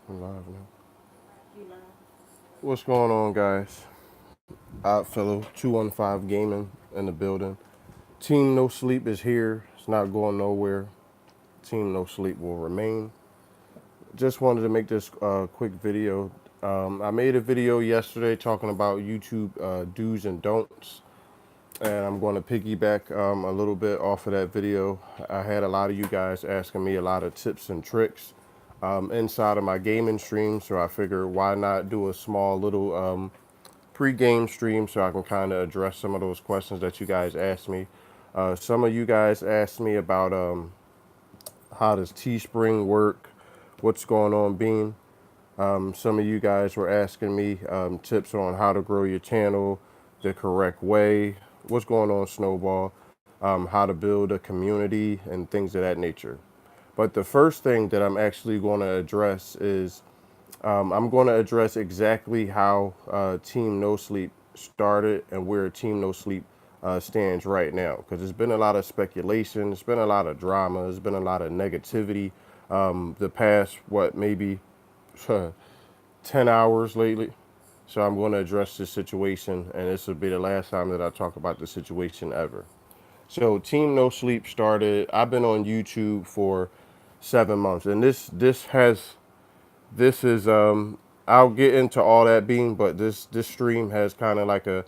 I'm live now. You live? What's going on, guys? Odd Fellow 215 Gaming in the building. Team No Sleep is here. It's not going nowhere. Team No Sleep will remain. Just wanted to make this quick video. I made a video yesterday talking about YouTube do's and don'ts, and I'm going to piggyback a little bit off of that video. I had a lot of you guys asking me a lot of tips and tricks inside of my gaming stream, so I figured why not do a small little pre-game stream so I can kind of address some of those questions that you guys asked me. Some of you guys asked me about how does Teespring work, what's going on, Beam. Some of you guys were asking me tips on how to grow your channel the correct way, what's going on, Snowball, how to build a community and things of that nature. But the first thing that I'm actually going to address is I'm going to address exactly how Team No Sleep started and where Team No Sleep stands right now. Because there's been a lot of speculation, there's been a lot of drama, there's been a lot of negativity the past, maybe 10 hours lately. So I'm going to address this situation, and this will be the last time that I talk about the situation ever. So Team No Sleep started. I've been on YouTube for 7 months, and this is I'll get into all that being, but this stream has kind of like a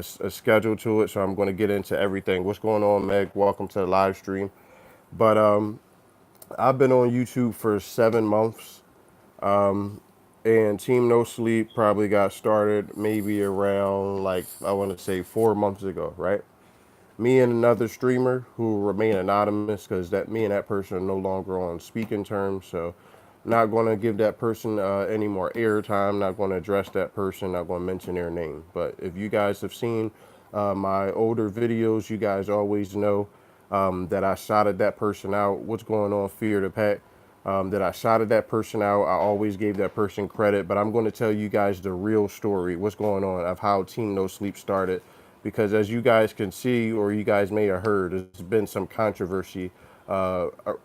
schedule to it, so I'm going to get into everything. What's going on, Meg? Welcome to the live stream. But I've been on YouTube for 7 months, and Team No Sleep probably got started maybe around, like, I want to say 4 months ago, right? Me and another streamer who will remain anonymous because that me and that person are no longer on speaking terms. So, not going to give that person any more airtime. Not going to address that person. Not going to mention their name. But if you guys have seen my older videos, you guys always know that I shouted that person out. What's going on, Fear the Pack? That I shouted that person out. I always gave that person credit, but I'm going to tell you guys the real story, what's going on, of how Team No Sleep started. Because as you guys can see, or you guys may have heard, there's been some controversy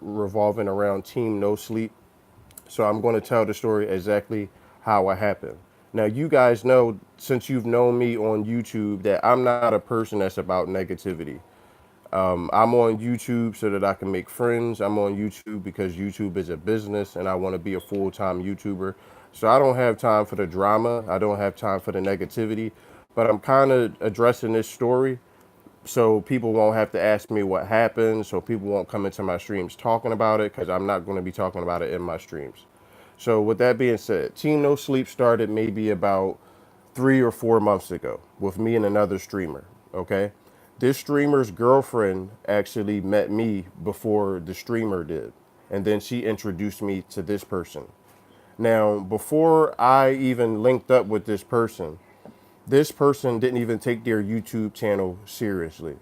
revolving around Team No Sleep. So I'm going to tell the story exactly how it happened. Now, you guys know, since you've known me on YouTube, that I'm not a person that's about negativity. I'm on YouTube so that I can make friends. I'm on YouTube because YouTube is a business and I want to be a full-time YouTuber. So I don't have time for the drama. I don't have time for the negativity. But I'm kind of addressing this story so people won't have to ask me what happened. So people won't come into my streams talking about it because I'm not going to be talking about it in my streams. So with that being said, Team No Sleep started maybe about 3 or 4 months ago with me and another streamer. Okay. This streamer's girlfriend actually met me before the streamer did. And then she introduced me to this person. Now, before I even linked up with this person didn't even take their YouTube channel seriously.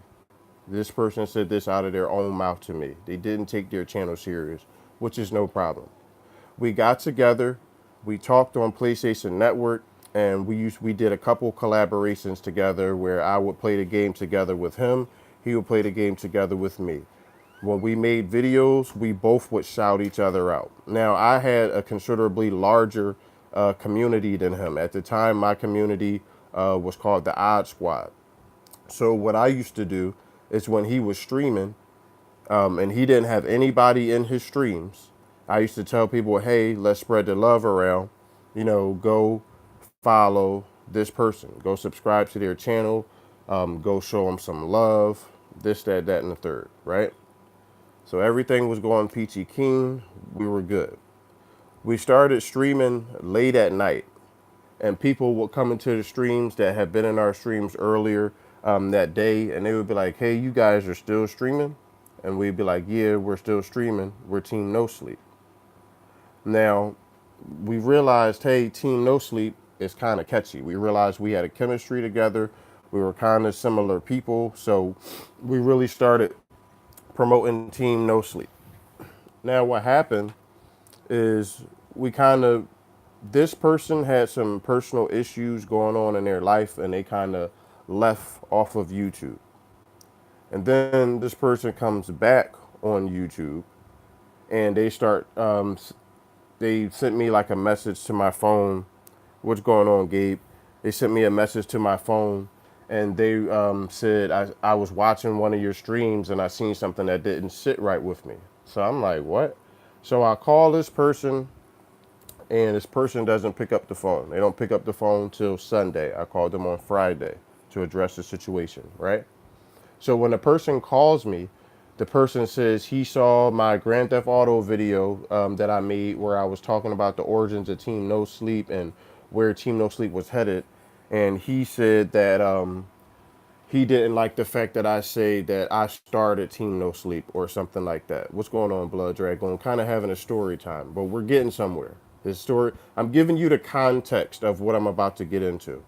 This person said this out of their own mouth to me. They didn't take their channel serious, which is no problem. We got together, we talked on PlayStation Network, and we did a couple collaborations together where I would play the game together with him, he would play the game together with me. When we made videos, we both would shout each other out. Now, I had a considerably larger community than him. At the time, my community was called the Odd Squad. So what I used to do is when he was streaming, and he didn't have anybody in his streams, I used to tell people, hey, let's spread the love around. Go follow this person. Go subscribe to their channel. Go show them some love. This, that, and the third, right? So everything was going peachy keen. We were good. We started streaming late at night, and people would come into the streams that had been in our streams earlier that day, and they would be like, hey, you guys are still streaming? And we'd be like, yeah, we're still streaming. We're Team No Sleep. Now, we realized, hey, Team No Sleep is kind of catchy. We realized we had a chemistry together. We were kind of similar people. So we really started promoting Team No Sleep. Now, what happened is we kind of, this person had some personal issues going on in their life, and they kind of left off of YouTube. And then this person comes back on YouTube, and they start they sent me like a message to my phone. What's going on, Gabe? They sent me a message to my phone, and they said I was watching one of your streams and I seen something that didn't sit right with me. So I'm like, what? So I call this person, and this person doesn't pick up the phone. They don't pick up the phone till Sunday. I called them on Friday to address the situation, right? So when a person calls me, the person says he saw my Grand Theft Auto video that I made where I was talking about the origins of Team No Sleep and where Team No Sleep was headed. And he said that he didn't like the fact that I say that I started Team No Sleep or something like that. What's going on, Blood Dragon? Kind of having a story time, but we're getting somewhere. This story, I'm giving you the context of what I'm about to get into,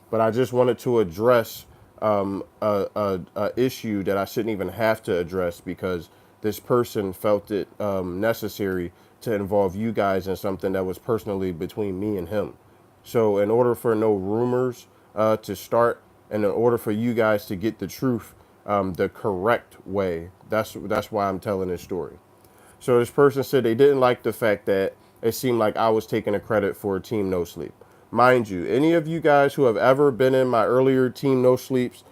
but I just wanted to address a issue that I shouldn't even have to address because this person felt it necessary to involve you guys in something that was personally between me and him. So in order for no rumors to start, and in order for you guys to get the truth the correct way, that's why I'm telling this story. So this person said they didn't like the fact that it seemed like I was taking the credit for Team No Sleep. Mind you, any of you guys who have ever been in my earlier Team No Sleeps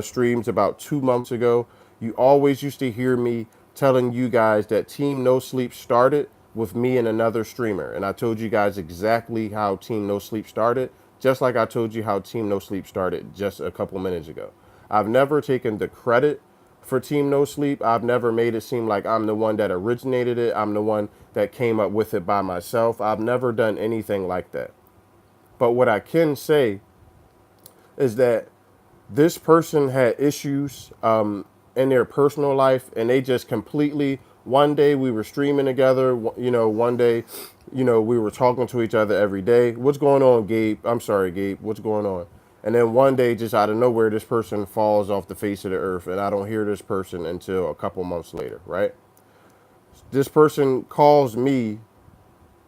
streams about 2 months ago, you always used to hear me telling you guys that Team No Sleep started with me and another streamer. And I told you guys exactly how Team No Sleep started, just like I told you how Team No Sleep started just a couple minutes ago. I've never taken the credit for Team No Sleep. I've never made it seem like I'm the one that originated it. I'm the one that came up with it by myself. I've never done anything like that. But what I can say is that this person had issues in their personal life, and they just completely. One day we were streaming together. One day, we were talking to each other every day. What's going on, Gabe? I'm sorry, Gabe. What's going on? And then one day, just out of nowhere, this person falls off the face of the earth, and I don't hear this person until a couple months later, right? This person calls me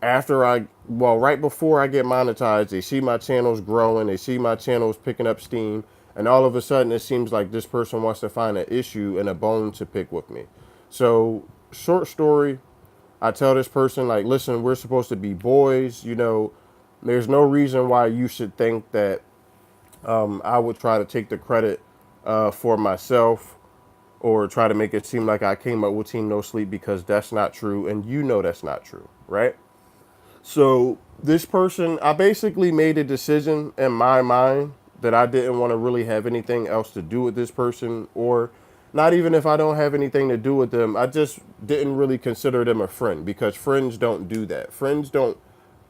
right before I get monetized. They see my channels growing, they see my channels picking up steam, and all of a sudden it seems like this person wants to find an issue and a bone to pick with me. So, short story, I tell this person, like, listen, we're supposed to be boys, there's no reason why you should think that I would try to take the credit for myself or try to make it seem like I came up with Team No Sleep, because that's not true, and that's not true, right? So this person, I basically made a decision in my mind that I didn't want to really have anything else to do with this person, or not even if I don't have anything to do with them. I just didn't really consider them a friend, because friends don't do that. Friends don't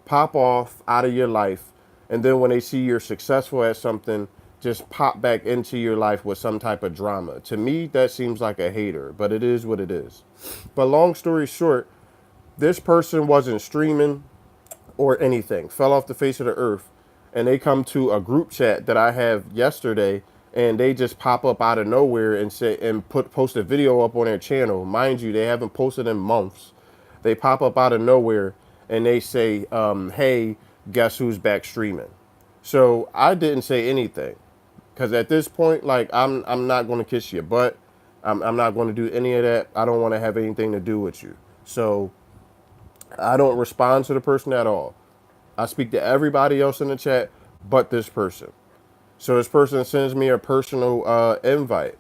pop off out of your life, and then when they see you're successful at something, just pop back into your life with some type of drama. To me, that seems like a hater, but it is what it is. But long story short, this person wasn't streaming or anything, fell off the face of the earth, and they come to a group chat that I have yesterday, and they just pop up out of nowhere and say and post a video up on their channel. Mind you, they haven't posted in months. They pop up out of nowhere and they say, hey, guess who's back streaming? So I didn't say anything, because at this point, like, I'm not going to kiss your butt. I'm not going to do any of that. I don't want to have anything to do with you. So I don't respond to the person at all. I speak to everybody else in the chat but this person. So this person sends me a personal invite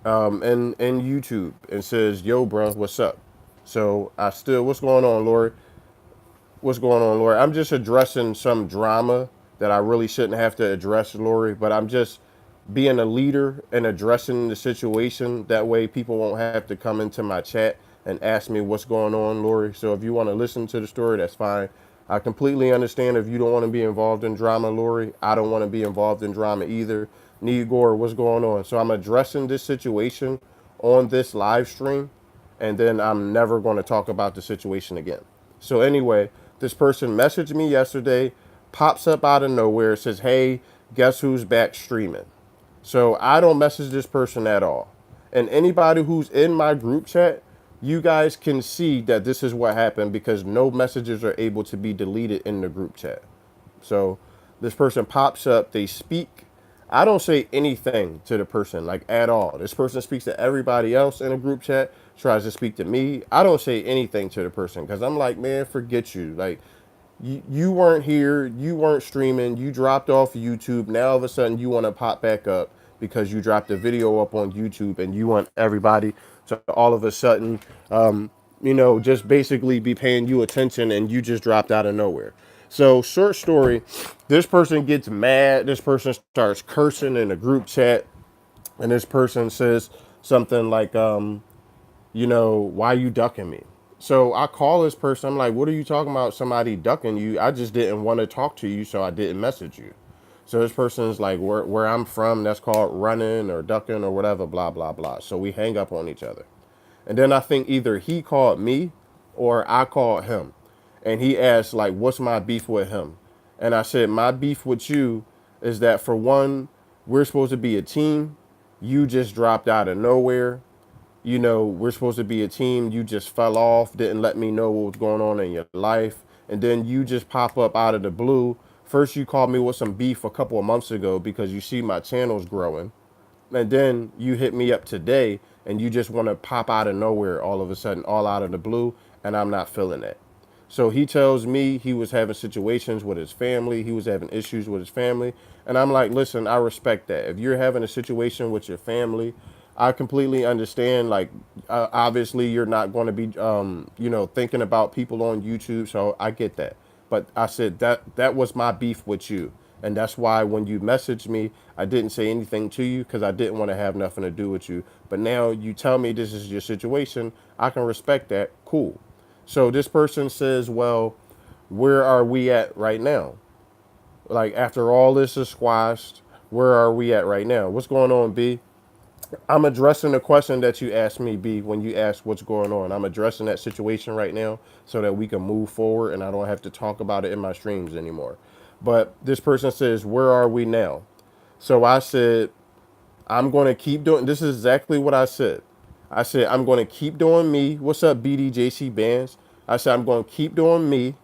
in YouTube and says, yo, bro, what's up? So what's going on, Lori? What's going on, Lori? I'm just addressing some drama that I really shouldn't have to address, Lori, but I'm just being a leader and addressing the situation. That way people won't have to come into my chat and ask me what's going on, Lori. So if you want to listen to the story, that's fine. I completely understand if you don't want to be involved in drama, Lori. I don't want to be involved in drama either. Nigor, what's going on? So I'm addressing this situation on this live stream, and then I'm never going to talk about the situation again. So anyway, this person messaged me yesterday, pops up out of nowhere, says, hey, guess who's back streaming? So I don't message this person at all. And anybody who's in my group chat, you guys can see that this is what happened, because no messages are able to be deleted in the group chat. So this person pops up, they speak. I don't say anything to the person, like, at all. This person speaks to everybody else in a group chat. tries to speak to me, I don't say anything to the person because I'm like, man, forget you. Like, you weren't here, you weren't streaming, you dropped off YouTube. Now all of a sudden you want to pop back up because you dropped a video up on YouTube and you want everybody to all of a sudden, just basically be paying you attention and you just dropped out of nowhere. So, short story, this person gets mad, this person starts cursing in a group chat, and this person says something like, why you ducking me? So I call this person. I'm like, what are you talking about? Somebody ducking you? I just didn't want to talk to you, so I didn't message you. So this person is like, where I'm from, that's called running or ducking or whatever, blah, blah, blah. So we hang up on each other. And then I think either he called me or I called him. And he asked, like, what's my beef with him? And I said, my beef with you is that, for one, we're supposed to be a team. You just dropped out of nowhere. We're supposed to be a team. You just fell off, didn't let me know what was going on in your life. And then you just pop up out of the blue. First, you called me with some beef a couple of months ago because you see my channel's growing. And then you hit me up today and you just want to pop out of nowhere all of a sudden, all out of the blue. And I'm not feeling that. So he tells me he was having situations with his family. He was having issues with his family. And I'm like, listen, I respect that. If you're having a situation with your family, I completely understand. Like, obviously, you're not going to be, thinking about people on YouTube. So I get that. But I said that was my beef with you. And that's why when you messaged me, I didn't say anything to you because I didn't want to have nothing to do with you. But now you tell me this is your situation. I can respect that. Cool. So this person says, well, where are we at right now? Like, after all this is squashed, where are we at right now? What's going on, B? I'm addressing the question that you asked me, B, when you asked what's going on. I'm addressing that situation right now so that we can move forward and I don't have to talk about it in my streams anymore. But this person says, where are we now? So I said, I'm going to keep doing, this is exactly what I said. I said, I'm going to keep doing me. What's up, BDJC Bands? I said, I'm going to keep doing me.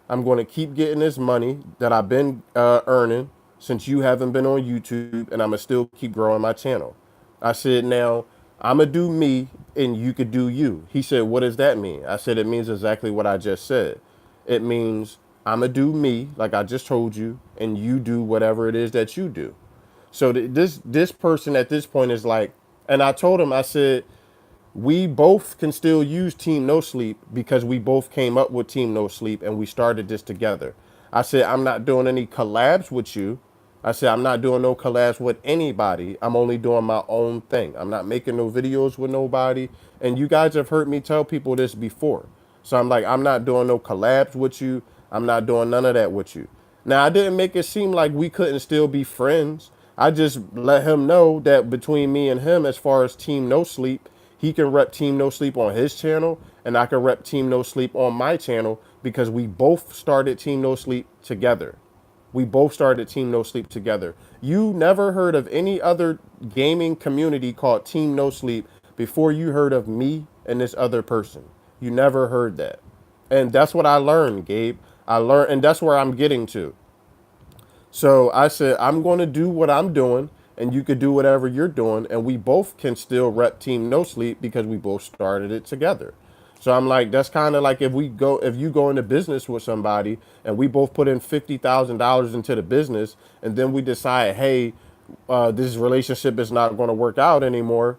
I'm going to keep getting this money that I've been earning since you haven't been on YouTube, and I'm going to still keep growing my channel. I said, now, I'm going to do me, and you could do you. He said, what does that mean? I said, it means exactly what I just said. It means I'm going to do me, like I just told you, and you do whatever it is that you do. So this person at this point is like, and I told him, I said, we both can still use Team No Sleep because we both came up with Team No Sleep and we started this together. I said, I'm not doing any collabs with you. I said, I'm not doing no collabs with anybody. I'm only doing my own thing. I'm not making no videos with nobody. And you guys have heard me tell people this before. So I'm like, I'm not doing no collabs with you. I'm not doing none of that with you. Now, I didn't make it seem like we couldn't still be friends. I just let him know that between me and him, as far as Team No Sleep, he can rep Team No Sleep on his channel, and I can rep Team No Sleep on my channel because we both started Team No Sleep together. We both started Team No Sleep together. You never heard of any other gaming community called Team No Sleep before you heard of me and this other person. You never heard that. And that's what I learned, Gabe. I learned, and that's where I'm getting to. So I said, I'm going to do what I'm doing, and you could do whatever you're doing, and we both can still rep Team No Sleep because we both started it together. So I'm like, that's kind of like if you go into business with somebody and we both put in $50,000 into the business, and then we decide, hey, this relationship is not going to work out anymore.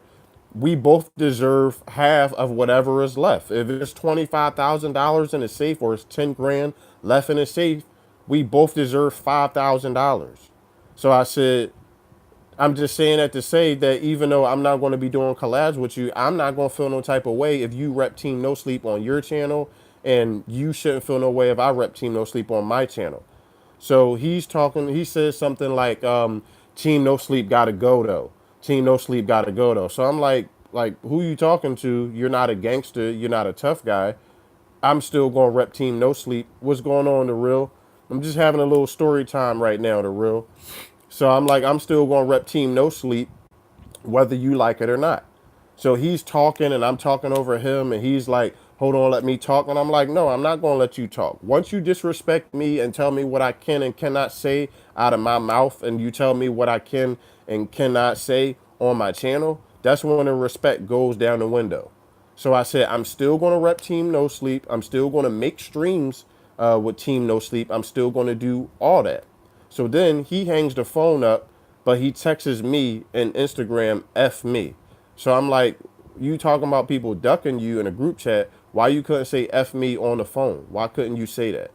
We both deserve half of whatever is left. If it's $25,000 in a safe or it's 10 grand left in a safe, we both deserve $5,000. So I said, I'm just saying that to say that even though I'm not going to be doing collabs with you, I'm not going to feel no type of way if you rep Team No Sleep on your channel, and you shouldn't feel no way if I rep Team No Sleep on my channel. So he says something like, Team No Sleep gotta go though. Team No Sleep gotta go though. So I'm like, who you talking to? You're not a gangster. You're not a tough guy. I'm still going to rep Team No Sleep. What's going on, The Real? I'm just having a little story time right now, The Real. So I'm like, I'm still going to rep Team No Sleep, whether you like it or not. So he's talking and I'm talking over him, and he's like, hold on, let me talk. And I'm like, no, I'm not going to let you talk. Once you disrespect me and tell me what I can and cannot say out of my mouth, and you tell me what I can and cannot say on my channel, that's when the respect goes down the window. So I said, I'm still going to rep Team No Sleep. I'm still going to make streams with Team No Sleep. I'm still going to do all that. So then he hangs the phone up, but he texts me and Instagram F me. So I'm like, you talking about people ducking you in a group chat. Why you couldn't say F me on the phone? Why couldn't you say that?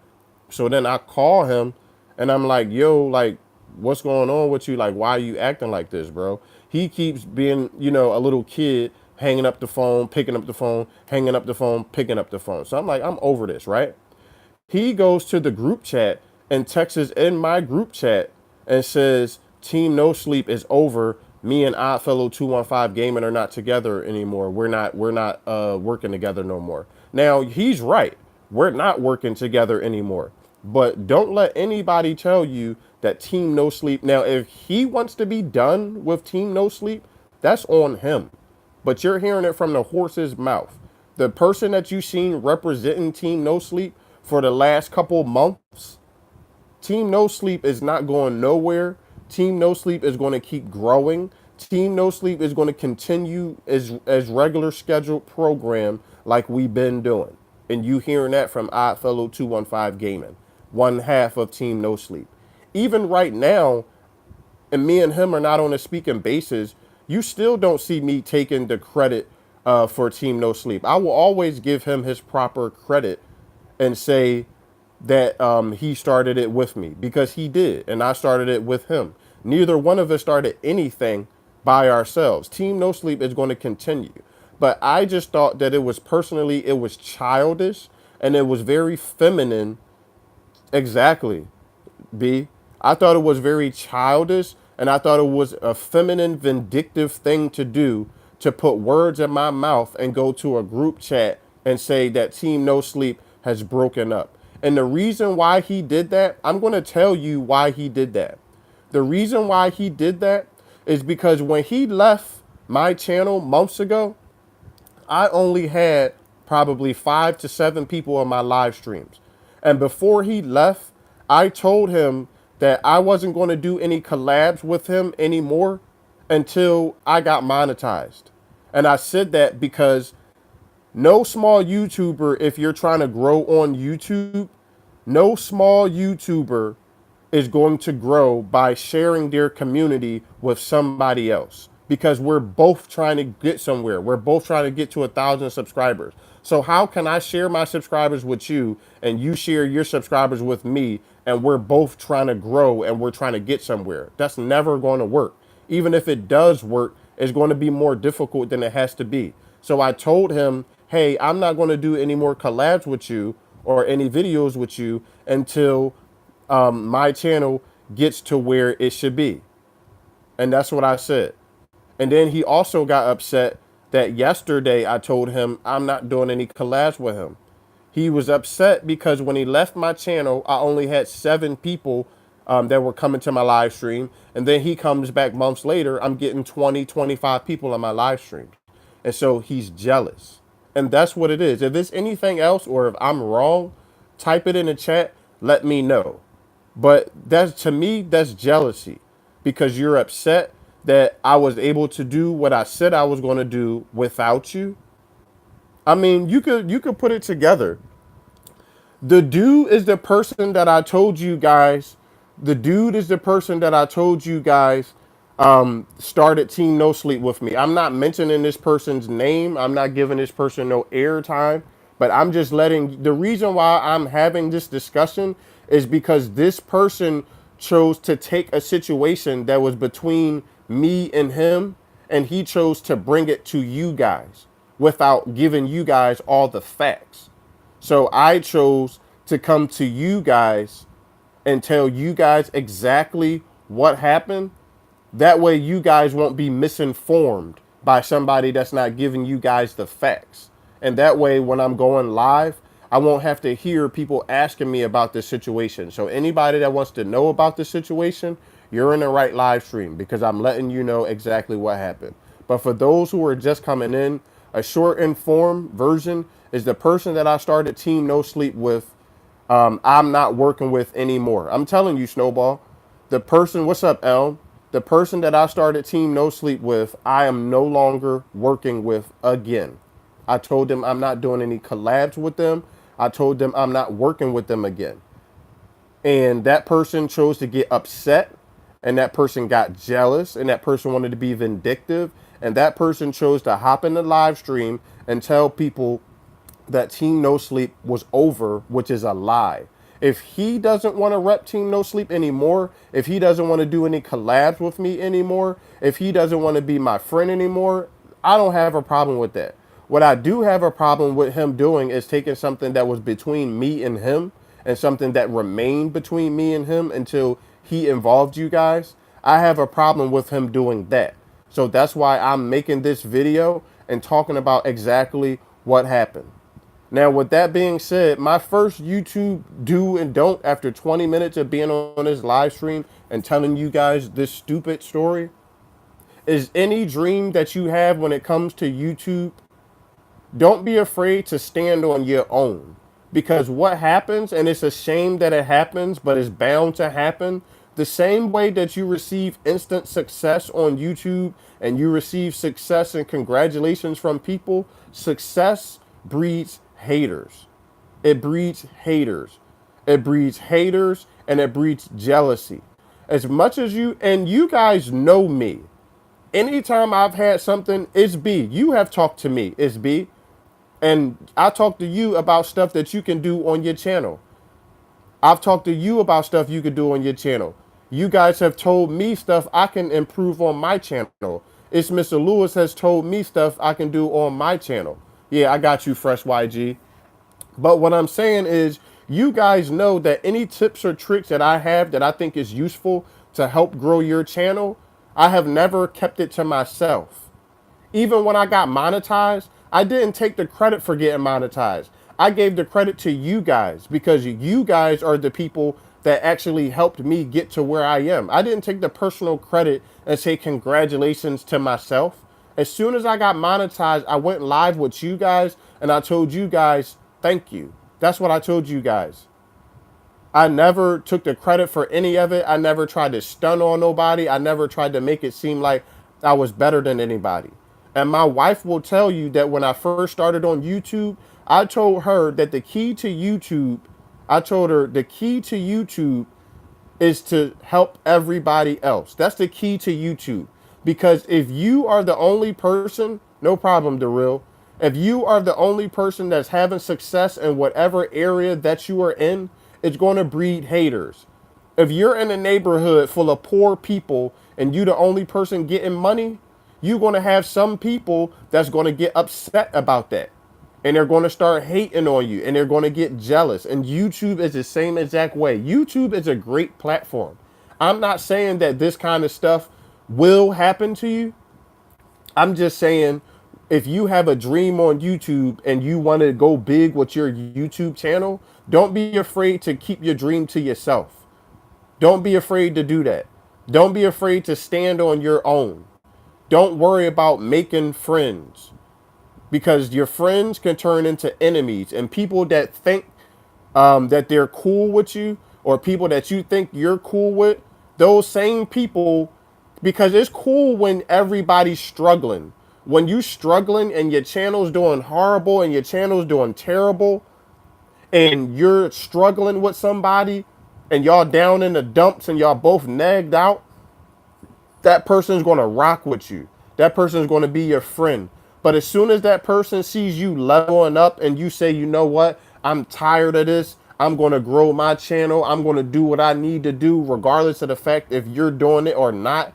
So then I call him and I'm like, yo, like, what's going on with you? Like, why are you acting like this, bro? He keeps being, a little kid, hanging up the phone, picking up the phone, hanging up the phone, picking up the phone. So I'm like, I'm over this, right? He goes to the group chat and texts in my group chat and says, Team No Sleep is over. Me and Oddfellow 215 Gaming are not together anymore. We're not working together no more. Now he's right. We're not working together anymore. But don't let anybody tell you that Team No Sleep. Now, if he wants to be done with Team No Sleep, that's on him. But you're hearing it from the horse's mouth. The person that you've seen representing Team No Sleep for the last couple months, Team No Sleep is not going nowhere. Team No Sleep is going to keep growing. Team No Sleep is going to continue as regular scheduled program like we've been doing. And you hearing that from Oddfellow 215 Gaming, one half of Team No Sleep. Even right now, and me and him are not on a speaking basis, you still don't see me taking the credit for Team No Sleep. I will always give him his proper credit and say that he started it with me, because he did, and I started it with him. Neither one of us started anything by ourselves. Team No Sleep is going to continue. But I just thought that it was childish and it was very feminine. Exactly. B. I thought it was very childish, and I thought it was a feminine, vindictive thing to do, to put words in my mouth and go to a group chat and say that Team No Sleep has broken up. And the reason why he did that, I'm going to tell you why he did that. The reason why he did that is because when he left my channel months ago, I only had probably 5 to 7 people on my live streams. And before he left, I told him that I wasn't going to do any collabs with him anymore until I got monetized. And I said that because no small YouTuber, if you're trying to grow on YouTube, no small YouTuber is going to grow by sharing their community with somebody else, because we're both trying to get somewhere. We're both trying to get to 1,000 subscribers. So how can I share my subscribers with you and you share your subscribers with me, and we're both trying to grow and we're trying to get somewhere? That's never going to work. Even if it does work, it's going to be more difficult than it has to be. So I told him, hey, I'm not going to do any more collabs with you or any videos with you until my channel gets to where it should be. And that's what I said. And then he also got upset that yesterday I told him I'm not doing any collabs with him. He was upset because when he left my channel, I only had 7 people that were coming to my live stream. And then he comes back months later, I'm getting 20, 25 people on my live stream. And so he's jealous. And that's what it is. If it's anything else, or if I'm wrong, type it in the chat, let me know. But that's, to me, that's jealousy, because you're upset that I was able to do what I said I was going to do without you. I mean, you could put it together. The dude is the person that I told you guys. The dude is the person that I told you guys started Team No Sleep with me. I'm not mentioning this person's name. I'm not giving this person no airtime. But I'm just letting, the reason why I'm having this discussion is because this person chose to take a situation that was between me and him, and he chose to bring it to you guys without giving you guys all the facts. So I chose to come to you guys and tell you guys exactly what happened. That way you guys won't be misinformed by somebody that's not giving you guys the facts. And that way, when I'm going live, I won't have to hear people asking me about this situation. So anybody that wants to know about this situation, you're in the right live stream, because I'm letting you know exactly what happened. But for those who are just coming in, a short and form version is the person that I started Team No Sleep with, I'm not working with anymore. I'm telling you, Snowball, the person, what's up, Elm? The person that I started Team No Sleep with, I am no longer working with again. I told them I'm not doing any collabs with them. I told them I'm not working with them again. And that person chose to get upset, and that person got jealous, and that person wanted to be vindictive, and that person chose to hop in the live stream and tell people that Team No Sleep was over, which is a lie. If he doesn't want to rep Team No Sleep anymore, if he doesn't want to do any collabs with me anymore, if he doesn't want to be my friend anymore, I don't have a problem with that. What I do have a problem with him doing is taking something that was between me and him and something that remained between me and him until he involved you guys. I have a problem with him doing that. So that's why I'm making this video and talking about exactly what happened. Now, with that being said, my first YouTube do and don't after 20 minutes of being on this live stream and telling you guys this stupid story is any dream that you have when it comes to YouTube, don't be afraid to stand on your own. Because what happens, and it's a shame that it happens, but it's bound to happen, the same way that you receive instant success on YouTube and you receive success and congratulations from people, success breeds haters. It breeds haters. It breeds haters and it breeds jealousy. As much as you guys know me, anytime I've had something, it's B. You have talked to me, it's B. And I talk to you about stuff that you can do on your channel. I've talked to you about stuff you could do on your channel. You guys have told me stuff I can improve on my channel. It's Mr. Lewis has told me stuff I can do on my channel. Yeah, I got you, Fresh YG. But what I'm saying is, you guys know that any tips or tricks that I have that I think is useful to help grow your channel, I have never kept it to myself. Even when I got monetized, I didn't take the credit for getting monetized. I gave the credit to you guys because you guys are the people that actually helped me get to where I am. I didn't take the personal credit and say congratulations to myself. As soon as I got monetized, I went live with you guys and I told you guys, thank you. That's what I told you guys. I never took the credit for any of it. I never tried to stun on nobody. I never tried to make it seem like I was better than anybody. And my wife will tell you that when I first started on YouTube, I told her that the key to YouTube, I told her the key to YouTube is to help everybody else. That's the key to YouTube. Because if you are the only person, no problem, Darryl. If you are the only person that's having success in whatever area that you are in, it's going to breed haters. If you're in a neighborhood full of poor people and you the only person getting money, you're going to have some people that's going to get upset about that. And they're going to start hating on you and they're going to get jealous. And YouTube is the same exact way. YouTube is a great platform. I'm not saying that this kind of stuff will happen to you. I'm just saying if you have a dream on YouTube and you want to go big with your YouTube channel, don't be afraid to keep your dream to yourself. Don't be afraid to do that. Don't be afraid to stand on your own. Don't worry about making friends, because your friends can turn into enemies, and people that think that they're cool with you, or people that you think you're cool with, those same people, because it's cool when everybody's struggling. When you struggling and your channel's doing horrible and your channel's doing terrible and you're struggling with somebody and y'all down in the dumps and y'all both nagged out, that person's going to rock with you. That person's going to be your friend. But as soon as that person sees you leveling up and you say, you know what, I'm tired of this, I'm going to grow my channel, I'm going to do what I need to do, regardless of the fact if you're doing it or not,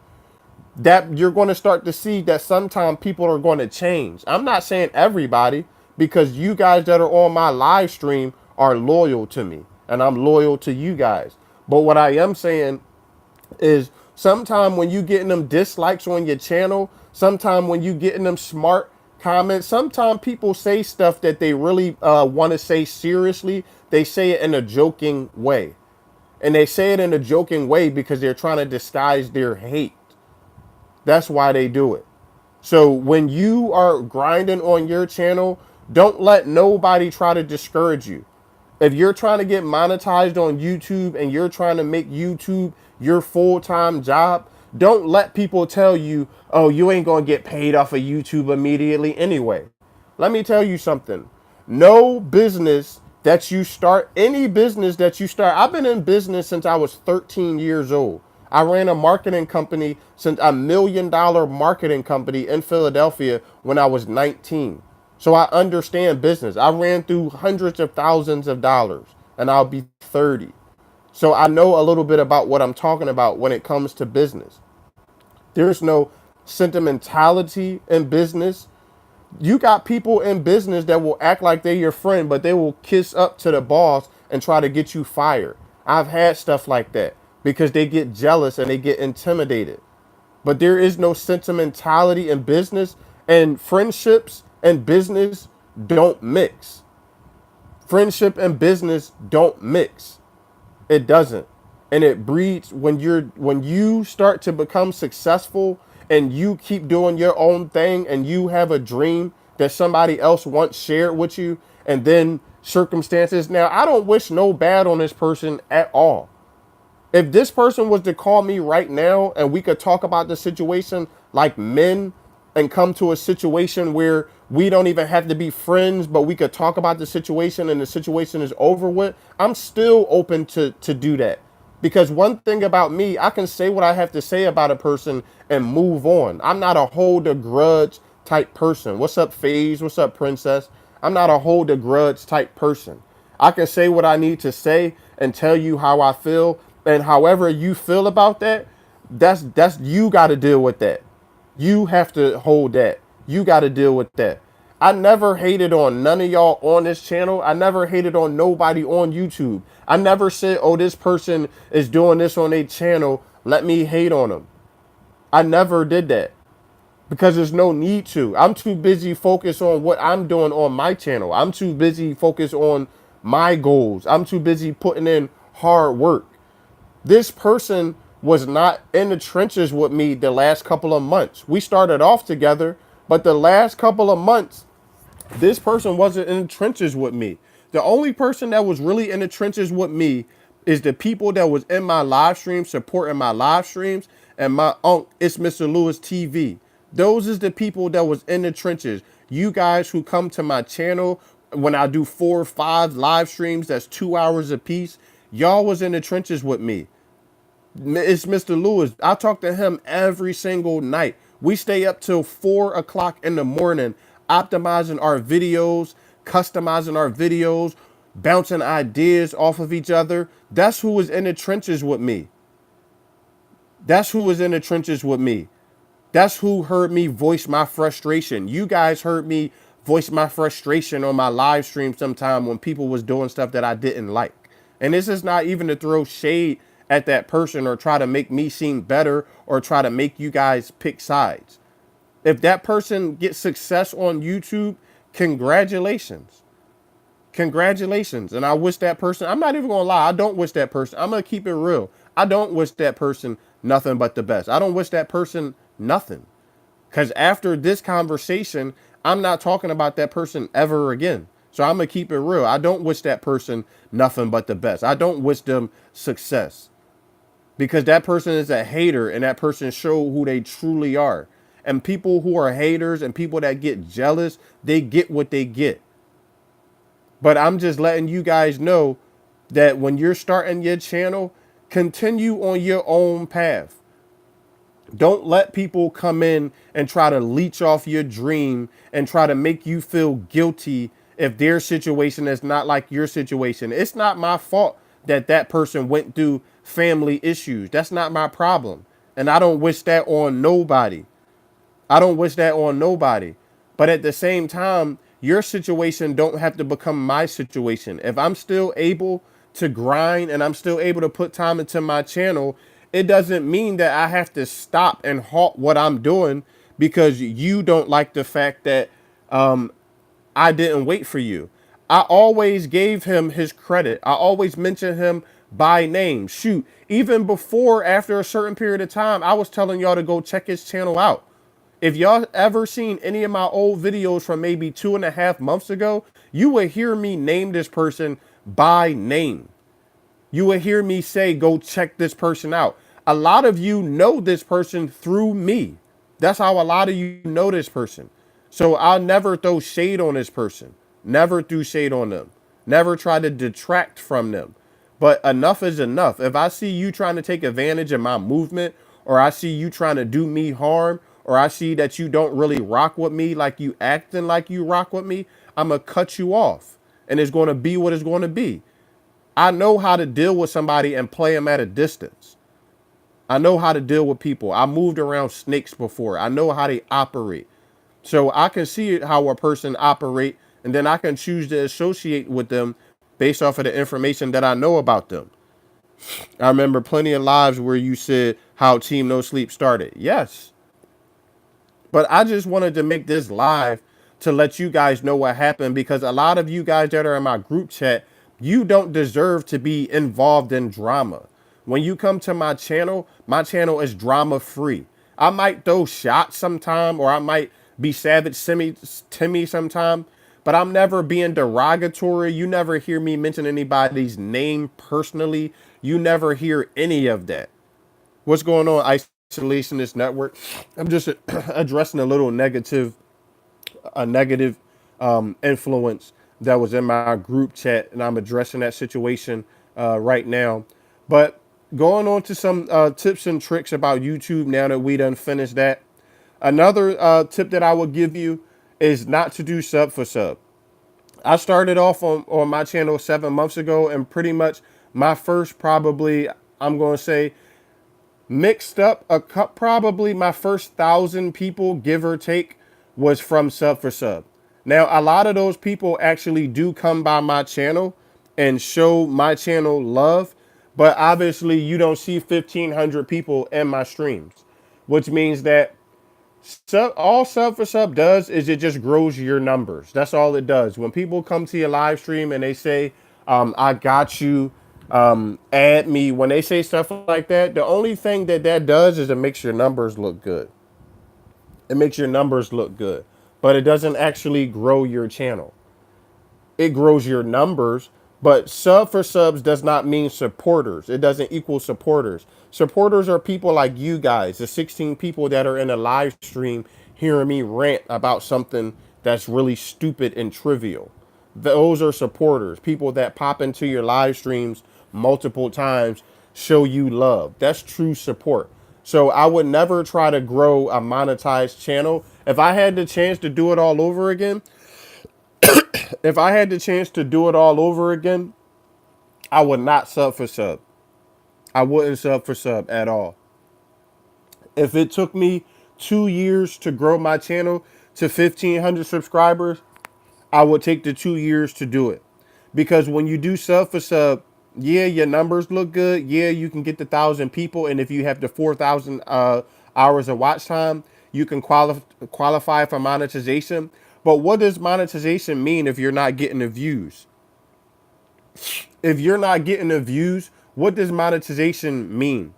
that you're going to start to see that sometimes people are going to change. I'm not saying everybody, because you guys that are on my live stream are loyal to me and I'm loyal to you guys. But what I am saying is, sometime when you getting them dislikes on your channel, sometime when you getting them smart comments, sometimes people say stuff that they really want to say seriously. They say it in a joking way. And they say it in a joking way because they're trying to disguise their hate. That's why they do it. So when you are grinding on your channel, don't let nobody try to discourage you. If you're trying to get monetized on YouTube and you're trying to make YouTube your full-time job, don't let people tell you, oh, you ain't going to get paid off of YouTube immediately anyway. Let me tell you something. No business that you start, any business that you start, I've been in business since I was 13 years old. I ran a marketing company, since $1 million marketing company in Philadelphia when I was 19. So I understand business. I ran through hundreds of thousands of dollars and I'll be 30. So I know a little bit about what I'm talking about when it comes to business. There's no sentimentality in business. You got people in business that will act like they're your friend, but they will kiss up to the boss and try to get you fired. I've had stuff like that because they get jealous and they get intimidated. But there is no sentimentality in business, and friendships and business don't mix. Friendship and business don't mix. It doesn't. And it breeds when you start to become successful and you keep doing your own thing and you have a dream that somebody else once shared with you, and then circumstances. Now, I don't wish no bad on this person at all. If this person was to call me right now and we could talk about the situation like men and come to a situation where we don't even have to be friends, but we could talk about the situation and the situation is over with, I'm still open to do that. Because one thing about me, I can say what I have to say about a person and move on. I'm not a hold a grudge type person. What's up, FaZe? What's up, Princess? I'm not a hold a grudge type person. I can say what I need to say and tell you how I feel. And however you feel about that, that's you got to deal with that. You have to hold that. You got to deal with that. I never hated on none of y'all on this channel. I never hated on nobody on YouTube. I never said, oh, this person is doing this on their channel, let me hate on them. I never did that because there's no need to. I'm too busy focused on what I'm doing on my channel. I'm too busy focused on my goals. I'm too busy putting in hard work. This person was not in the trenches with me the last couple of months. We started off together, but the last couple of months, this person wasn't in the trenches with me. The only person that was really in the trenches with me is the people that was in my live stream, supporting my live streams, and my It's Mr. Lewis TV. Those is the people that was in the trenches. You guys who come to my channel when I do 4 or 5 live streams, that's 2 hours a piece. Y'all was in the trenches with me. It's Mr. Lewis. I talk to him every single night. We stay up till 4 o'clock in the morning, optimizing our videos, customizing our videos, bouncing ideas off of each other. That's who was in the trenches with me. That's who was in the trenches with me. That's who heard me voice my frustration. You guys heard me voice my frustration on my live stream sometime when people was doing stuff that I didn't like. And this is not even to throw shade at that person or try to make me seem better or try to make you guys pick sides. If that person gets success on YouTube, congratulations. Congratulations. And I wish that person, I'm not even gonna lie, I don't wish that person, I'm gonna keep it real. I don't wish that person nothing but the best. I don't wish that person nothing. Because after this conversation, I'm not talking about that person ever again. So I'm gonna keep it real. I don't wish that person nothing but the best. I don't wish them success. Because that person is a hater and that person show who they truly are. And people who are haters and people that get jealous, they get what they get. But I'm just letting you guys know that when you're starting your channel, continue on your own path. Don't let people come in and try to leech off your dream and try to make you feel guilty if their situation is not like your situation. It's not my fault that that person went through family issues. That's not my problem. And I don't wish that on nobody. I don't wish that on nobody. But at the same time, your situation don't have to become my situation. If I'm still able to grind and I'm still able to put time into my channel, it doesn't mean that I have to stop and halt what I'm doing because you don't like the fact that I didn't wait for you. I always gave him his credit. I always mentioned him by name. Shoot, even before, after a certain period of time, I was telling y'all to go check his channel out. If y'all ever seen any of my old videos from maybe 2.5 months ago, you would hear me name this person by name. You would hear me say, go check this person out. A lot of you know this person through me. That's how a lot of you know this person. So I'll never throw shade on this person. Never threw shade on them. Never try to detract from them. But enough is enough. If I see you trying to take advantage of my movement, or I see you trying to do me harm, or I see that you don't really rock with me like you acting like you rock with me, I'm going to cut you off. And it's going to be what it's going to be. I know how to deal with somebody and play them at a distance. I know how to deal with people. I moved around snakes before. I know how they operate. So I can see how a person operate, and then I can choose to associate with them based off of the information that I know about them. I remember plenty of lives where you said how Team No Sleep started. Yes. But I just wanted to make this live to let you guys know what happened, because a lot of you guys that are in my group chat, you don't deserve to be involved in drama. When you come to my channel is drama free. I might throw shots sometime, or I might be savage Timmy sometime, but I'm never being derogatory. You never hear me mention anybody's name personally. You never hear any of that. What's going on, Isolationist Network? I'm just addressing a negative influence that was in my group chat, and I'm addressing that situation right now. But going on to some tips and tricks about YouTube now that we done finished that. Another tip that I would give you is not to do sub for sub. I started off on my channel 7 months ago, and pretty much my first, probably, I'm going to say, mixed up a cup, probably my first 1,000 people, give or take, was from sub for sub. Now, a lot of those people actually do come by my channel and show my channel love, but obviously you don't see 1,500 people in my streams, which means that all sub for sub does is it just grows your numbers. That's all it does. When people come to your live stream and they say, I got you, add me, when they say stuff like that, the only thing that that does is it makes your numbers look good. It makes your numbers look good, but it doesn't actually grow your channel. It grows your numbers, but sub for subs does not mean supporters. It doesn't equal supporters. Supporters are people like you guys, the 16 people that are in a live stream hearing me rant about something that's really stupid and trivial. Those are supporters, people that pop into your live streams multiple times, show you love. That's true support. So I would never try to grow a monetized channel. If I had the chance to do it all over again, if I had the chance to do it all over again, I would not sub for sub. I wouldn't sub for sub at all. If it took me 2 years to grow my channel to 1,500 subscribers, I would take the 2 years to do it. Because when you do sub for sub, yeah, your numbers look good. Yeah, you can get the 1,000 people. And if you have the 4,000 hours of watch time, you can qualify for monetization. But what does monetization mean if you're not getting the views? If you're not getting the views, what does monetization mean?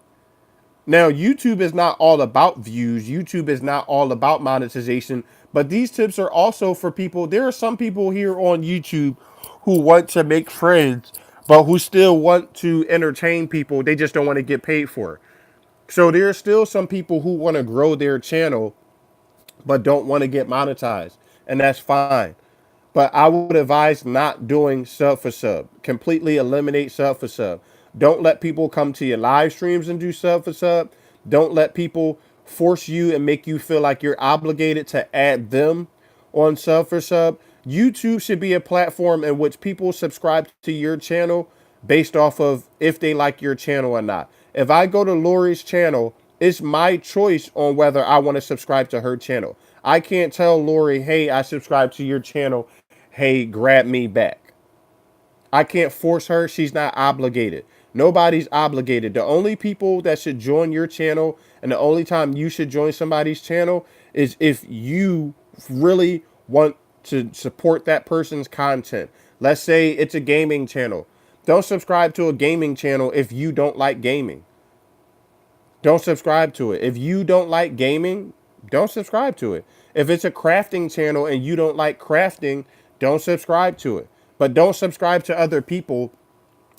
Now, YouTube is not all about views. YouTube is not all about monetization. But these tips are also for people. There are some people here on YouTube who want to make friends, but who still want to entertain people. They just don't want to get paid for it. So there are still some people who want to grow their channel, but don't want to get monetized. And that's fine. But I would advise not doing sub for sub. Completely eliminate sub for sub. Don't let people come to your live streams and do sub for sub. Don't let people force you and make you feel like you're obligated to add them on sub for sub. YouTube should be a platform in which people subscribe to your channel based off of if they like your channel or not. If I go to Lori's channel, it's my choice on whether I want to subscribe to her channel. I can't tell Lori, hey, I subscribe to your channel. Hey, grab me back. I can't force her. She's not obligated. Nobody's obligated. The only people that should join your channel, and the only time you should join somebody's channel, is if you really want to support that person's content. Let's say it's a gaming channel. Don't subscribe to a gaming channel if you don't like gaming. Don't subscribe to it. If you don't like gaming, don't subscribe to it. If it's a crafting channel and you don't like crafting, don't subscribe to it. But don't subscribe to other people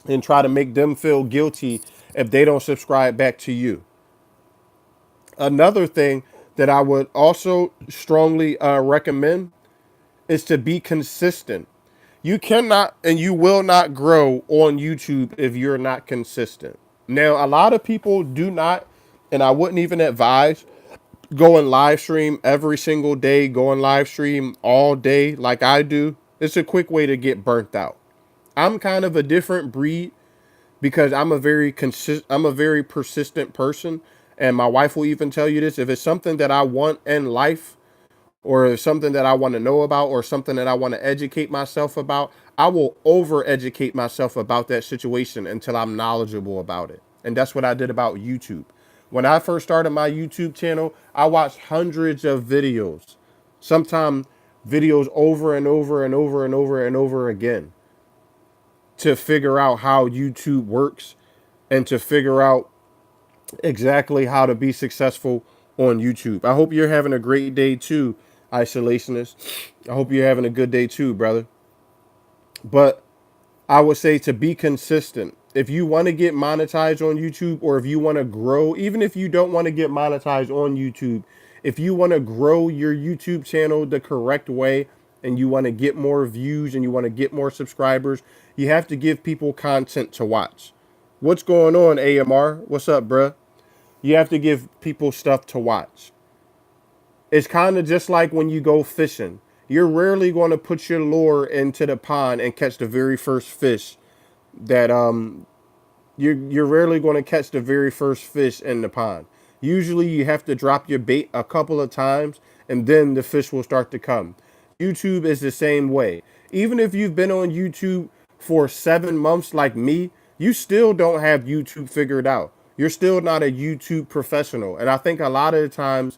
and try to make them feel guilty if they don't subscribe back to you. Another thing that I would also strongly recommend is to be consistent. You cannot and you will not grow on YouTube if you're not consistent. Now, a lot of people do not, and I wouldn't even advise going live stream every single day, going live stream all day like I do. It's a quick way to get burnt out. I'm kind of a different breed because I'm a very persistent person, and my wife will even tell you this. If it's something that I want in life, or something that I want to know about, or something that I want to educate myself about, I will over educate myself about that situation until I'm knowledgeable about it. And that's what I did about YouTube. When I first started my YouTube channel, I watched hundreds of videos, sometimes videos over and over and over and over and over again, to figure out how YouTube works and to figure out exactly how to be successful on YouTube. I hope you're having a great day too, isolationist. I hope you're having a good day too, brother. But I would say to be consistent. If you want to get monetized on YouTube, or if you want to grow, even if you don't want to get monetized on YouTube, if you want to grow your YouTube channel the correct way and you want to get more views and you want to get more subscribers, you have to give people content to watch. What's going on, AMR? What's up, bruh? You have to give people stuff to watch. It's kind of just like when you go fishing. You're rarely going to put your lure into the pond and catch the very first fish that you're rarely going to catch the very first fish in the pond. Usually you have to drop your bait a couple of times and then the fish will start to come. YouTube is the same way. Even if you've been on YouTube for 7 months like me, you still don't have YouTube figured out. You're still not a YouTube professional. And I think a lot of the times,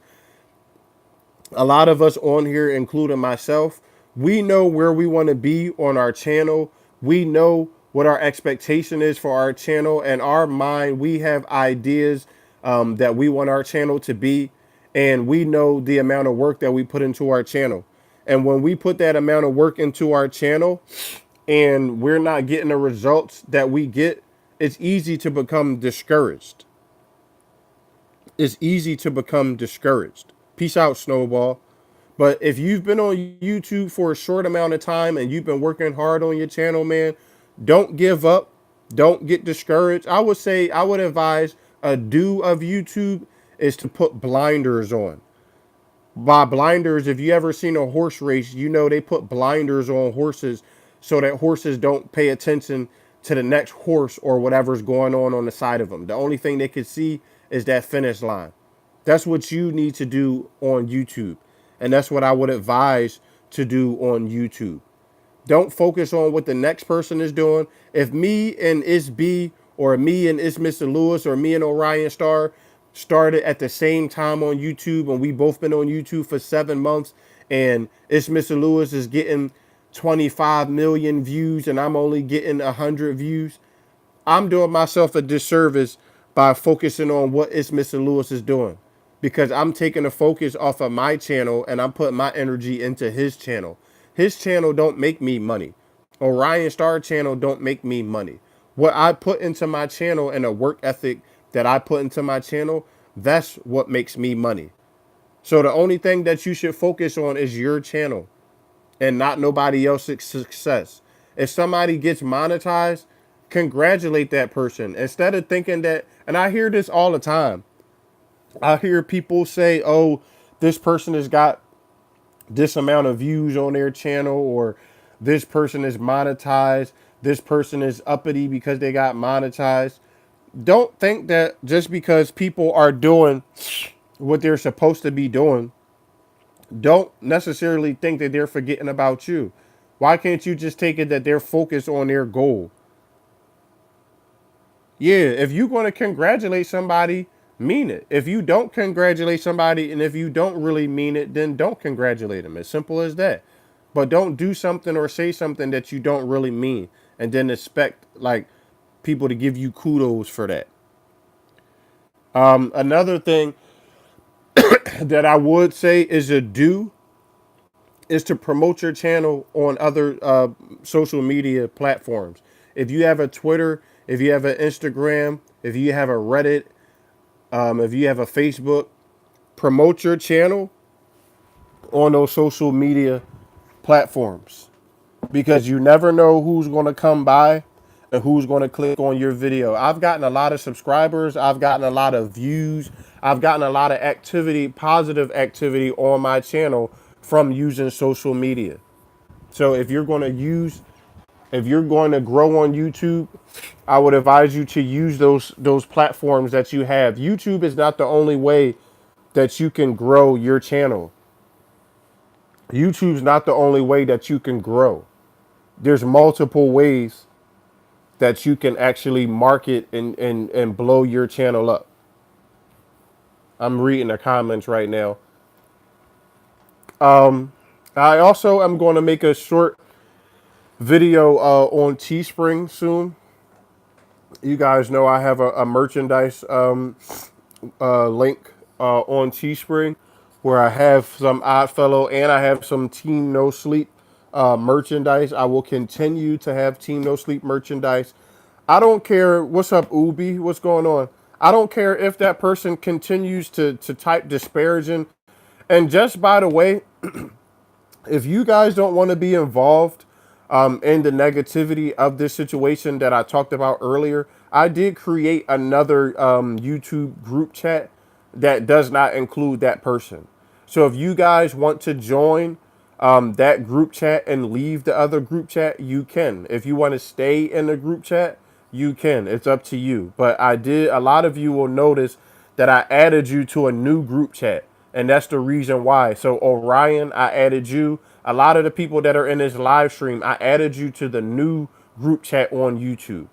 a lot of us on here, including myself, we know where we want to be on our channel. We know what our expectation is for our channel. And our mind, we have ideas that we want our channel to be. And we know the amount of work that we put into our channel. And when we put that amount of work into our channel and we're not getting the results that we get, it's easy to become discouraged. It's easy to become discouraged. Peace out, Snowball. But if you've been on YouTube for a short amount of time and you've been working hard on your channel, man, don't give up. Don't get discouraged. I would say, I would advise a do of YouTube is to put blinders on. By blinders, if you ever seen a horse race, you know they put blinders on horses so that horses don't pay attention to the next horse or whatever's going on the side of them. The only thing they can see is that finish line. That's what you need to do on YouTube. And that's what I would advise to do on YouTube. Don't focus on what the next person is doing. If me and Isb, or me and It's Mr. Lewis, or me and Orion Star started at the same time on YouTube, and we both been on YouTube for 7 months, and It's Mr. Lewis is getting 25 million views and I'm only getting 100 views, I'm doing myself a disservice by focusing on what It's Mr. Lewis is doing, because I'm taking the focus off of my channel and I'm putting my energy into his channel. His channel don't make me money. Orion Star channel don't make me money. What I put into my channel and the work ethic that I put into my channel, that's what makes me money. So the only thing that you should focus on is your channel and not nobody else's success. If somebody gets monetized, congratulate that person. Instead of thinking that, and I hear this all the time. I hear people say, oh, this person has got this amount of views on their channel, or this person is monetized. This person is uppity because they got monetized. Don't think that just because people are doing what they're supposed to be doing, don't necessarily think that they're forgetting about you. Why can't you just take it that they're focused on their goal? Yeah, if you're going to congratulate somebody, mean it. If you don't congratulate somebody, and if you don't really mean it, then don't congratulate them. As simple as that. But don't do something or say something that you don't really mean and then expect like people to give you kudos for that. Another thing that I would say is a do is to promote your channel on other social media platforms. If you have a Twitter, if you have an Instagram, if you have a Reddit, if you have a Facebook, promote your channel on those social media platforms, because you never know who's going to come by and who's going to click on your video. I've gotten a lot of subscribers, I've gotten a lot of views, I've gotten a lot of activity, positive activity on my channel from using social media. So if you're going to grow on YouTube, I would advise you to use those platforms that you have. YouTube is not the only way that you can grow your channel. YouTube's not the only way that you can grow. There's multiple ways that you can actually market and blow your channel up. I'm reading the comments right now. I also am going to make a short video on Teespring soon. You guys know I have a merchandise link on Teespring, where I have some Oddfellow and I have some Team No Sleep merchandise. I will continue to have Team No Sleep merchandise. I don't care. What's up, Ubi? What's going on? I don't care if that person continues to type disparaging. And just by the way, if you guys don't want to be involved in the negativity of this situation that I talked about earlier, I did create another YouTube group chat that does not include that person. So if you guys want to join that group chat and leave the other group chat, you can. If you want to stay in the group chat, you can. It's up to you. But a lot of you will notice that I added you to a new group chat. And that's the reason why. So Orion, I added you. A lot of the people that are in this live stream, I added you to the new group chat on YouTube.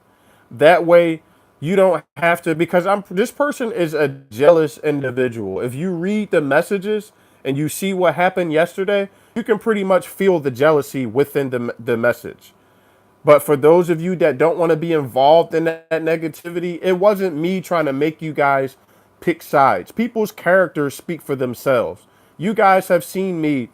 That way you don't have to, because this person is a jealous individual. If you read the messages and you see what happened yesterday, you can pretty much feel the jealousy within the message. But for those of you that don't want to be involved in that negativity, it wasn't me trying to make you guys pick sides. People's characters speak for themselves. You guys have seen me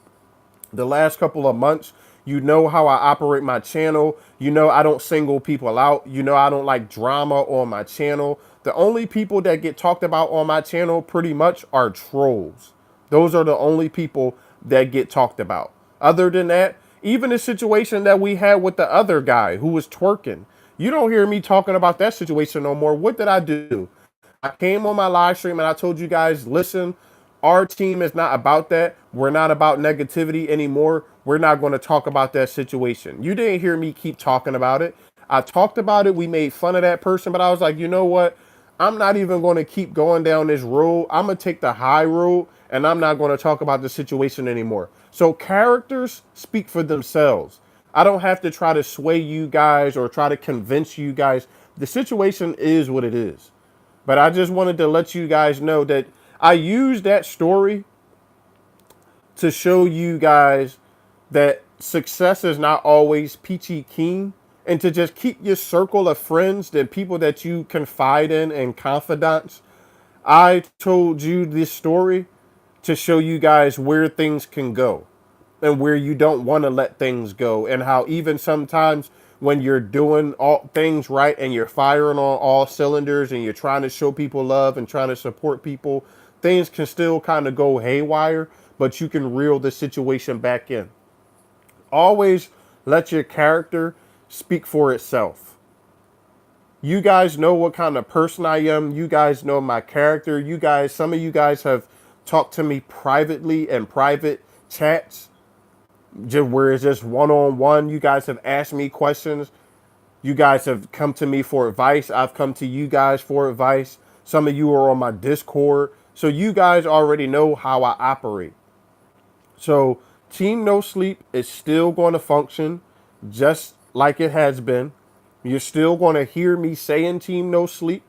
the last couple of months. You know how I operate my channel. You know I don't single people out. You know I don't like drama on my channel. The only people that get talked about on my channel pretty much are trolls. Those are the only people that get talked about. Other than that, even the situation that we had with the other guy who was twerking, you don't hear me talking about that situation no more. What did I do? I came on my live stream and I told you guys, listen, our team is not about that. We're not about negativity anymore. We're not going to talk about that situation. You didn't hear me keep talking about it. I talked about it. We made fun of that person, but I was like, you know what? I'm not even going to keep going down this road. I'm going to take the high road and I'm not going to talk about the situation anymore. So characters speak for themselves. I don't have to try to sway you guys or try to convince you guys. The situation is what it is. But I just wanted to let you guys know that I used that story to show you guys that success is not always peachy keen, and to just keep your circle of friends, the people that you confide in and confidants. I told you this story to show you guys where things can go and where you don't want to let things go, and how even sometimes when you're doing all things right and you're firing on all cylinders and you're trying to show people love and trying to support people, things can still kind of go haywire, but you can reel the situation back in. Always let your character speak for itself. You guys know what kind of person I am. You guys know my character. Some of you guys have talked to me privately in private chats, just where it's just one-on-one. You guys have asked me questions. You guys have come to me for advice. I've come to you guys for advice. Some of you are on my Discord. So you guys already know how I operate. So Team No Sleep is still going to function just like it has been. You're still going to hear me saying Team No Sleep.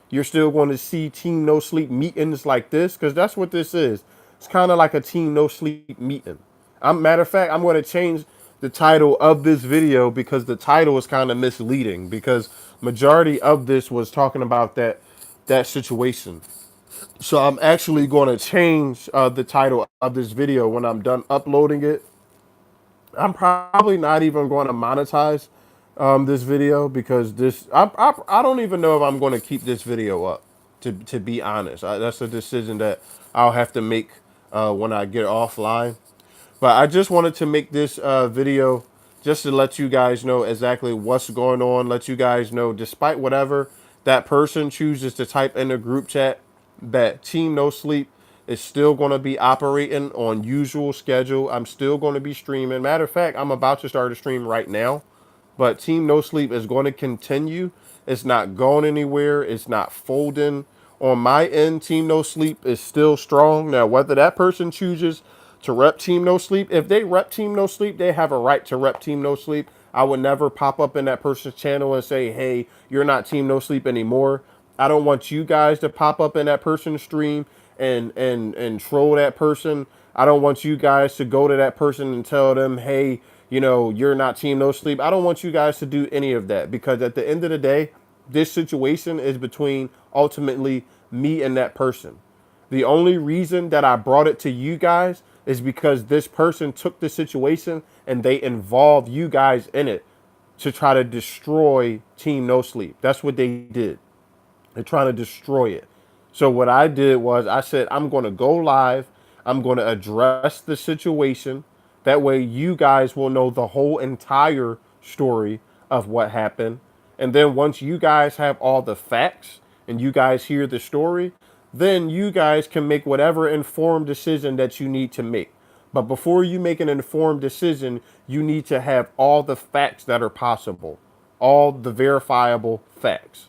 You're still going to see Team No Sleep meetings like this, because that's what this is. It's kind of like a Team No Sleep meeting. Matter of fact, I'm going to change the title of this video because the title is kind of misleading, because majority of this was talking about that situation. So I'm actually going to change the title of this video when I'm done uploading it. I'm probably not even going to monetize this video, because I don't even know if I'm going to keep this video up. To be honest, that's a decision that I'll have to make when I get offline. But I just wanted to make this video just to let you guys know exactly what's going on. Let you guys know, despite whatever that person chooses to type in the group chat, that Team No Sleep is still going to be operating on usual schedule. I'm still going to be streaming. Matter of fact, I'm about to start a stream right now. But Team No Sleep is going to continue. It's not going anywhere. It's not folding. On my end, Team No Sleep is still strong. Now, whether that person chooses to rep Team No Sleep, if they rep Team No Sleep, they have a right to rep Team No Sleep. I would never pop up in that person's channel and say, hey, you're not Team No Sleep anymore. I don't want you guys to pop up in that person's stream and troll that person. I don't want you guys to go to that person and tell them, hey, you know, you're not Team No Sleep. I don't want you guys to do any of that, because at the end of the day, this situation is between ultimately me and that person. The only reason that I brought it to you guys is because this person took the situation and they involved you guys in it to try to destroy Team No Sleep. That's what they did. They're trying to destroy it. So what I did was I said, I'm going to go live. I'm going to address the situation. That way you guys will know the whole entire story of what happened. And then once you guys have all the facts and you guys hear the story, then you guys can make whatever informed decision that you need to make. But before you make an informed decision, you need to have all the facts that are possible, all the verifiable facts.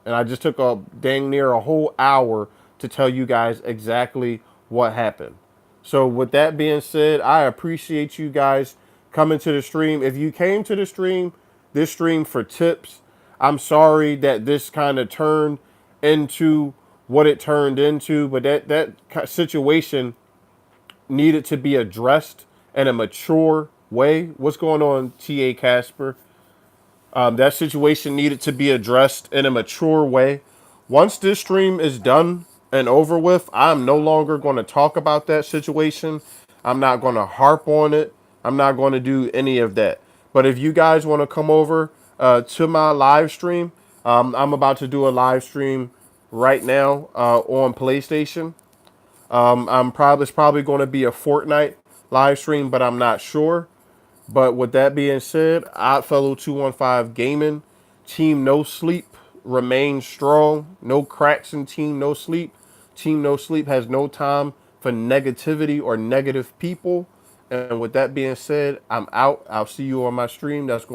And I just took a dang near a whole hour to tell you guys exactly what happened. So with that being said, I appreciate you guys coming to the stream. If you came to the stream, this stream for tips, I'm sorry that this kind of turned into what it turned into, but that situation needed to be addressed in a mature way. What's going on, T.A. Casper? That situation needed to be addressed in a mature way. Once this stream is done and over with, I'm no longer going to talk about that situation. I'm not going to harp on it. I'm not going to do any of that. But if you guys want to come over to my live stream, I'm about to do a live stream right now on PlayStation. It's probably going to be a Fortnite live stream, but I'm not sure. But with that being said, Oddfellow 215 Gaming, Team No Sleep remains strong. No cracks in Team No Sleep. Team No Sleep has no time for negativity or negative people. And with that being said, I'm out. I'll see you on my stream. That's going